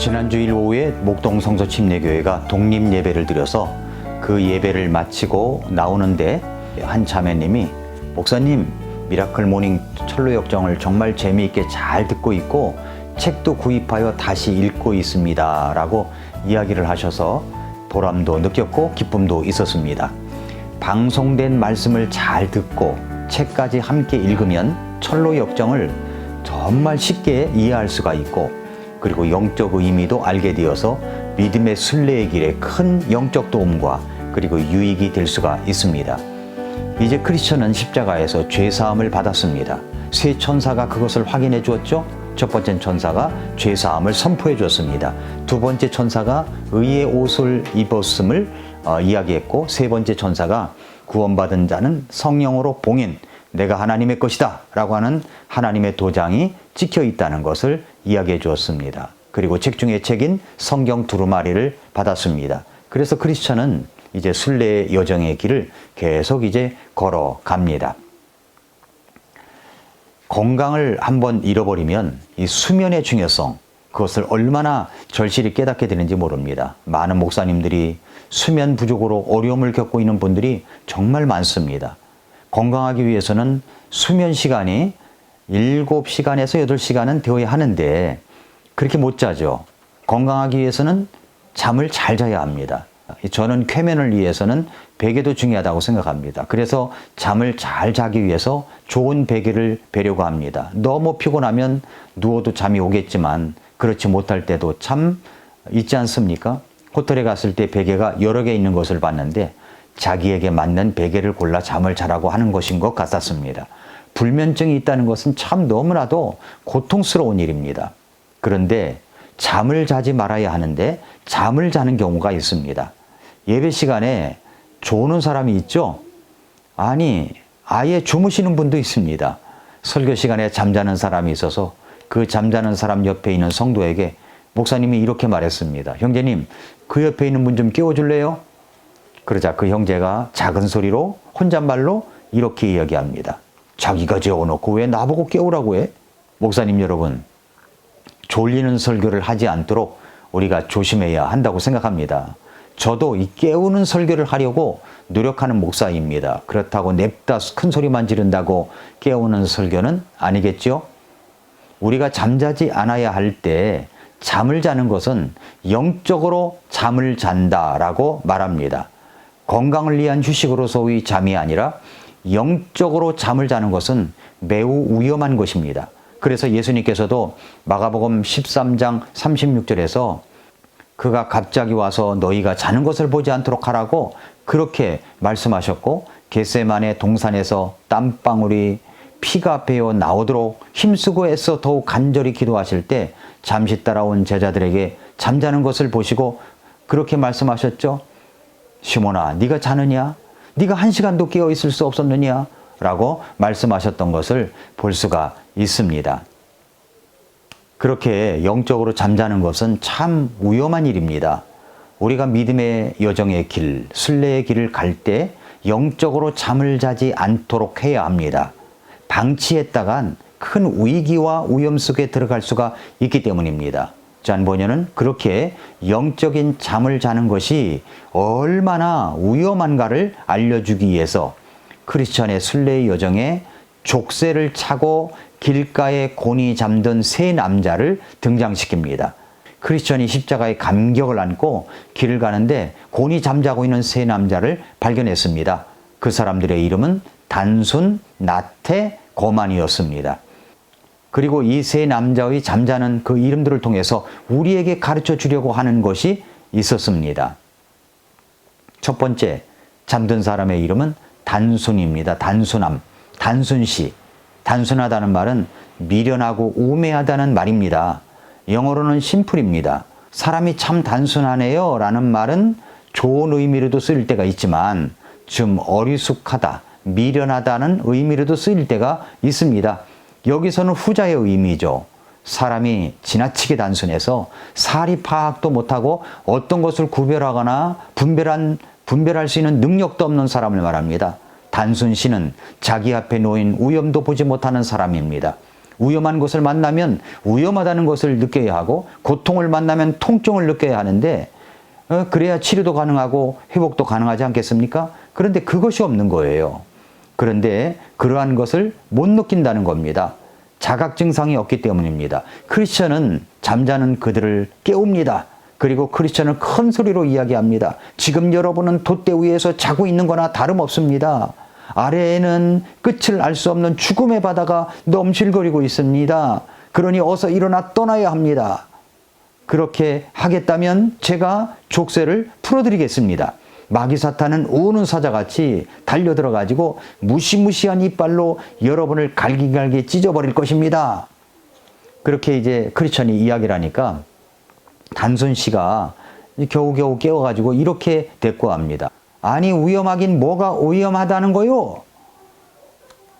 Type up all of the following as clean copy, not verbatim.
지난 주일 오후에 목동 성서 침례교회가 독립 예배를 드려서 그 예배를 마치고 나오는데 한 자매님이 목사님, 미라클 모닝 철로 역정을 정말 재미있게 잘 듣고 있고 책도 구입하여 다시 읽고 있습니다 라고 이야기를 하셔서 보람도 느꼈고 기쁨도 있었습니다. 방송된 말씀을 잘 듣고 책까지 함께 읽으면 철로 역정을 정말 쉽게 이해할 수가 있고, 그리고 영적 의미도 알게 되어서 믿음의 순례의 길에 큰 영적 도움과 그리고 유익이 될 수가 있습니다. 이제 크리스천은 십자가에서 죄사함을 받았습니다. 세 천사가 그것을 확인해 주었죠. 첫 번째 천사가 죄사함을 선포해 주었습니다. 두 번째 천사가 의의 옷을 입었음을 이야기했고, 세 번째 천사가 구원받은 자는 성령으로 봉인, 내가 하나님의 것이다 라고 하는 하나님의 도장이 찍혀 있다는 것을 이야기해 주었습니다. 그리고 책 중에 책인 성경 두루마리를 받았습니다. 그래서 크리스천은 이제 순례의 여정의 길을 계속 이제 걸어갑니다. 건강을 한번 잃어버리면 이 수면의 중요성, 그것을 얼마나 절실히 깨닫게 되는지 모릅니다. 많은 목사님들이 수면 부족으로 어려움을 겪고 있는 분들이 정말 많습니다. 건강하기 위해서는 수면 시간이 7시간에서 8시간은 되어야 하는데 그렇게 못 자죠. 건강하기 위해서는 잠을 잘 자야 합니다. 저는 쾌면을 위해서는 베개도 중요하다고 생각합니다. 그래서 잠을 잘 자기 위해서 좋은 베개를 베려고 합니다. 너무 피곤하면 누워도 잠이 오겠지만 그렇지 못할 때도 참 있지 않습니까? 호텔에 갔을 때 베개가 여러 개 있는 것을 봤는데 자기에게 맞는 베개를 골라 잠을 자라고 하는 것인 것 같았습니다. 불면증이 있다는 것은 참 너무나도 고통스러운 일입니다. 그런데 잠을 자지 말아야 하는데 잠을 자는 경우가 있습니다. 예배 시간에 조는 사람이 있죠? 아니, 아예 주무시는 분도 있습니다. 설교 시간에 잠자는 사람이 있어서 그 잠자는 사람 옆에 있는 성도에게 목사님이 이렇게 말했습니다. 형제님, 그 옆에 있는 분 좀 깨워줄래요? 그러자 그 형제가 작은 소리로 혼잣말로 이렇게 이야기합니다. 자기가 재워놓고 왜 나보고 깨우라고 해? 목사님 여러분, 졸리는 설교를 하지 않도록 우리가 조심해야 한다고 생각합니다. 저도 이 깨우는 설교를 하려고 노력하는 목사입니다. 그렇다고 냅다 큰 소리만 지른다고 깨우는 설교는 아니겠죠? 우리가 잠자지 않아야 할 때 잠을 자는 것은 영적으로 잠을 잔다라고 말합니다. 건강을 위한 휴식으로 소위 잠이 아니라 영적으로 잠을 자는 것은 매우 위험한 것입니다. 그래서 예수님께서도 마가복음 13장 36절에서 그가 갑자기 와서 너희가 자는 것을 보지 않도록 하라고 그렇게 말씀하셨고, 겟세마네 동산에서 땀방울이 피가 배어 나오도록 힘쓰고 애써 더욱 간절히 기도하실 때 잠시 따라온 제자들에게 잠자는 것을 보시고 그렇게 말씀하셨죠. 시몬아, 네가 자느냐? 네가 1시간도 깨어 있을 수 없었느냐? 라고 말씀하셨던 것을 볼 수가 있습니다. 그렇게 영적으로 잠자는 것은 참 위험한 일입니다. 우리가 믿음의 여정의 길, 순례의 길을 갈 때 영적으로 잠을 자지 않도록 해야 합니다. 방치했다간 큰 위기와 위험 속에 들어갈 수가 있기 때문입니다. 잔보녀는 그렇게 영적인 잠을 자는 것이 얼마나 위험한가를 알려주기 위해서 크리스천의 순례의 여정에 족쇄를 차고 길가에 곤히 잠든 세 남자를 등장시킵니다. 크리스천이 십자가에 감격을 안고 길을 가는데 곤히 잠자고 있는 세 남자를 발견했습니다. 그 사람들의 이름은 단순, 나태, 고만이었습니다. 그리고 이 세 남자의 잠자는 그 이름들을 통해서 우리에게 가르쳐 주려고 하는 것이 있었습니다. 첫 번째, 잠든 사람의 이름은 단순입니다. 단순함, 단순시. 단순하다는 말은 미련하고 우매하다는 말입니다. 영어로는 심플입니다. 사람이 참 단순하네요 라는 말은 좋은 의미로도 쓰일 때가 있지만 좀 어리숙하다, 미련하다는 의미로도 쓰일 때가 있습니다. 여기서는 후자의 의미죠. 사람이 지나치게 단순해서 사리 파악도 못하고 어떤 것을 구별하거나 분별할 수 있는 능력도 없는 사람을 말합니다. 단순시는 자기 앞에 놓인 위험도 보지 못하는 사람입니다. 위험한 것을 만나면 위험하다는 것을 느껴야 하고 고통을 만나면 통증을 느껴야 하는데 그래야 치료도 가능하고 회복도 가능하지 않겠습니까? 그런데 그것이 없는 거예요. 그런데 그러한 것을 못 느낀다는 겁니다. 자각 증상이 없기 때문입니다. 크리스천은 잠자는 그들을 깨웁니다. 그리고 크리스천은 큰 소리로 이야기합니다. 지금 여러분은 돛대 위에서 자고 있는 거나 다름없습니다. 아래에는 끝을 알 수 없는 죽음의 바다가 넘실거리고 있습니다. 그러니 어서 일어나 떠나야 합니다. 그렇게 하겠다면 제가 족쇄를 풀어드리겠습니다. 마귀 사탄은 우는 사자같이 달려들어가지고 무시무시한 이빨로 여러분을 갈기갈기 찢어버릴 것입니다. 그렇게 이제 크리스천이 이야기를 하니까 단순 씨가 겨우겨우 깨워가지고 이렇게 대꾸합니다. 아니 위험하긴 뭐가 위험하다는 거요?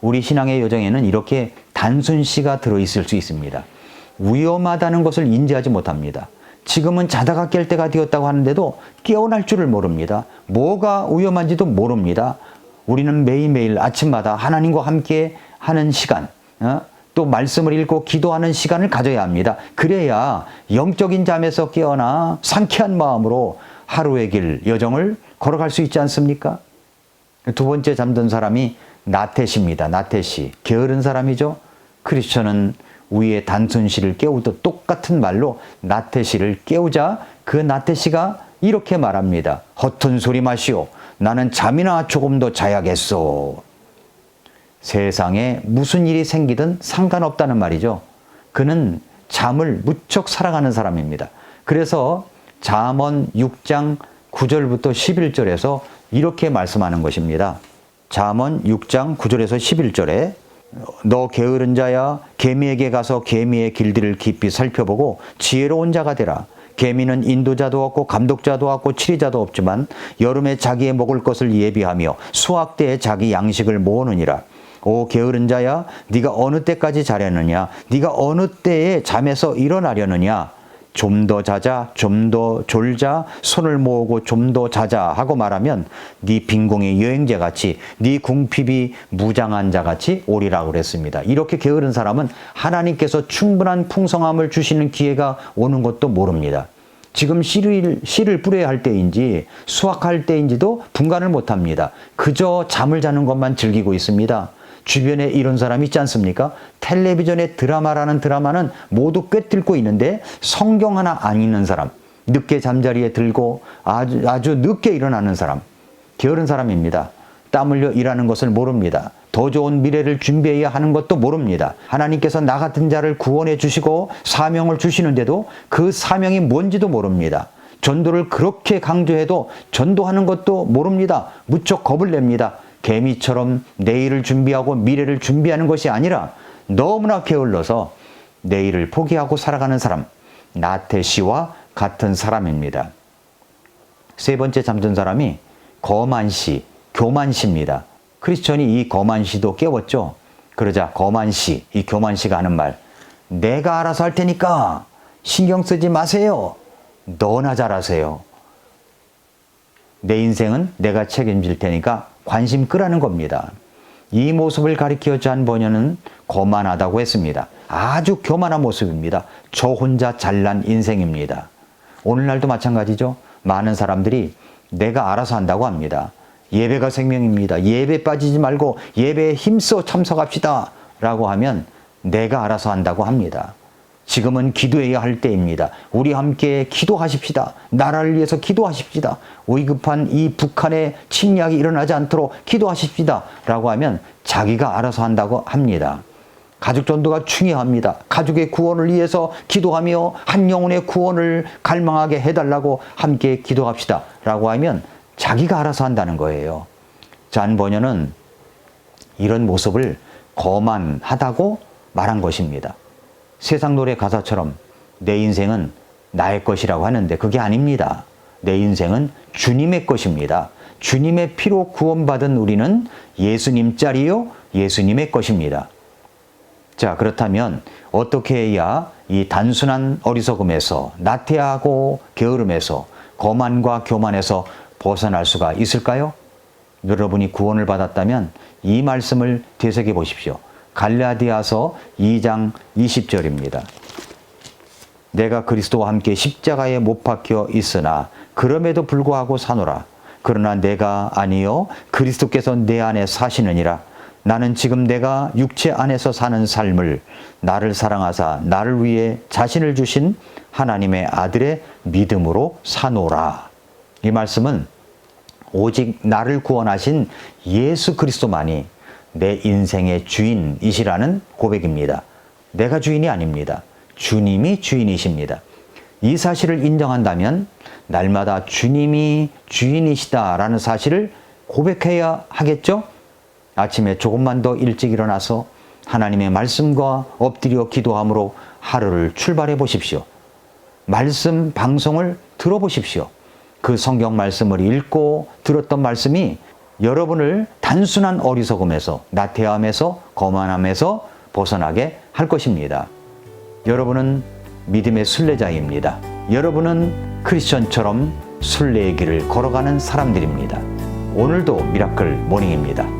우리 신앙의 여정에는 이렇게 단순 씨가 들어있을 수 있습니다. 위험하다는 것을 인지하지 못합니다. 지금은 자다가 깰 때가 되었다고 하는데도 깨어날 줄을 모릅니다. 뭐가 위험한지도 모릅니다. 우리는 매일매일 아침마다 하나님과 함께 하는 시간, 또 말씀을 읽고 기도하는 시간을 가져야 합니다. 그래야 영적인 잠에서 깨어나 상쾌한 마음으로 하루의 길, 여정을 걸어갈 수 있지 않습니까? 두 번째 잠든 사람이 나태시입니다. 나태시. 게으른 사람이죠. 크리스천은 위에 단순시를 깨우듯 똑같은 말로 나태시를 깨우자 그 나태시가 이렇게 말합니다. 허튼 소리 마시오. 나는 잠이나 조금 더 자야겠소. 세상에 무슨 일이 생기든 상관없다는 말이죠. 그는 잠을 무척 사랑하는 사람입니다. 그래서 잠언 6장 9절부터 11절에서 이렇게 말씀하는 것입니다. 잠언 6장 9절에서 11절에 너 게으른 자야 개미에게 가서 개미의 길들을 깊이 살펴보고 지혜로운 자가 되라. 개미는 인도자도 없고 감독자도 없고 치리자도 없지만 여름에 자기의 먹을 것을 예비하며 수확 때에 자기 양식을 모으느니라. 오 게으른 자야 네가 어느 때까지 자려느냐 네가 어느 때에 잠에서 일어나려느냐. 좀 더 자자 좀 더 졸자 손을 모으고 좀 더 자자 하고 말하면 네 빈공이 여행자같이 네 궁핍이 무장한 자같이 오리라고 그랬습니다. 이렇게 게으른 사람은 하나님께서 충분한 풍성함을 주시는 기회가 오는 것도 모릅니다. 지금 씨를 뿌려야 할 때인지 수확할 때인지도 분간을 못합니다. 그저 잠을 자는 것만 즐기고 있습니다. 주변에 이런 사람 있지 않습니까? 텔레비전의 드라마라는 드라마는 모두 꿰뚫고 있는데 성경 하나 안 읽는 사람, 늦게 잠자리에 들고 아주 늦게 일어나는 사람, 게으른 사람입니다. 땀 흘려 일하는 것을 모릅니다. 더 좋은 미래를 준비해야 하는 것도 모릅니다. 하나님께서 나 같은 자를 구원해 주시고 사명을 주시는데도 그 사명이 뭔지도 모릅니다. 전도를 그렇게 강조해도 전도하는 것도 모릅니다. 무척 겁을 냅니다. 개미처럼 내일을 준비하고 미래를 준비하는 것이 아니라 너무나 게을러서 내일을 포기하고 살아가는 사람, 나태시와 같은 사람입니다. 세 번째 잠든 사람이 거만시, 교만시입니다. 크리스천이 이 거만시도 깨웠죠. 그러자 거만시, 이 교만시가 하는 말, 내가 알아서 할 테니까 신경 쓰지 마세요. 너나 잘하세요. 내 인생은 내가 책임질 테니까 관심 끄라는 겁니다. 이 모습을 가리켜 잔 번연은 거만하다고 했습니다. 아주 교만한 모습입니다. 저 혼자 잘난 인생입니다. 오늘날도 마찬가지죠. 많은 사람들이 내가 알아서 한다고 합니다. 예배가 생명입니다. 예배 빠지지 말고 예배에 힘써 참석합시다 라고 하면 내가 알아서 한다고 합니다. 지금은 기도해야 할 때입니다. 우리 함께 기도하십시다. 나라를 위해서 기도하십시다. 위급한 이 북한의 침략이 일어나지 않도록 기도하십시다. 라고 하면 자기가 알아서 한다고 합니다. 가족 전도가 중요합니다. 가족의 구원을 위해서 기도하며 한 영혼의 구원을 갈망하게 해달라고 함께 기도합시다. 라고 하면 자기가 알아서 한다는 거예요. 잔 번연은 이런 모습을 거만하다고 말한 것입니다. 세상 노래 가사처럼 내 인생은 나의 것이라고 하는데 그게 아닙니다. 내 인생은 주님의 것입니다. 주님의 피로 구원받은 우리는 예수님 짤이요 예수님의 것입니다. 자, 그렇다면 어떻게 해야 이 단순한 어리석음에서 나태하고 게으름에서 거만과 교만에서 벗어날 수가 있을까요? 여러분이 구원을 받았다면 이 말씀을 되새겨 보십시오. 갈라디아서 2장 20절입니다. 내가 그리스도와 함께 십자가에 못 박혀 있으나 그럼에도 불구하고 사노라. 그러나 내가 아니요 그리스도께서 내 안에 사시느니라. 나는 지금 내가 육체 안에서 사는 삶을 나를 사랑하사 나를 위해 자신을 주신 하나님의 아들의 믿음으로 사노라. 이 말씀은 오직 나를 구원하신 예수 그리스도만이 내 인생의 주인이시라는 고백입니다. 내가 주인이 아닙니다. 주님이 주인이십니다. 이 사실을 인정한다면 날마다 주님이 주인이시다라는 사실을 고백해야 하겠죠? 아침에 조금만 더 일찍 일어나서 하나님의 말씀과 엎드려 기도함으로 하루를 출발해 보십시오. 말씀 방송을 들어보십시오. 그 성경 말씀을 읽고 들었던 말씀이 여러분을 단순한 어리석음에서, 나태함에서, 거만함에서 벗어나게 할 것입니다. 여러분은 믿음의 순례자입니다. 여러분은 크리스천처럼 순례의 길을 걸어가는 사람들입니다. 오늘도 미라클 모닝입니다.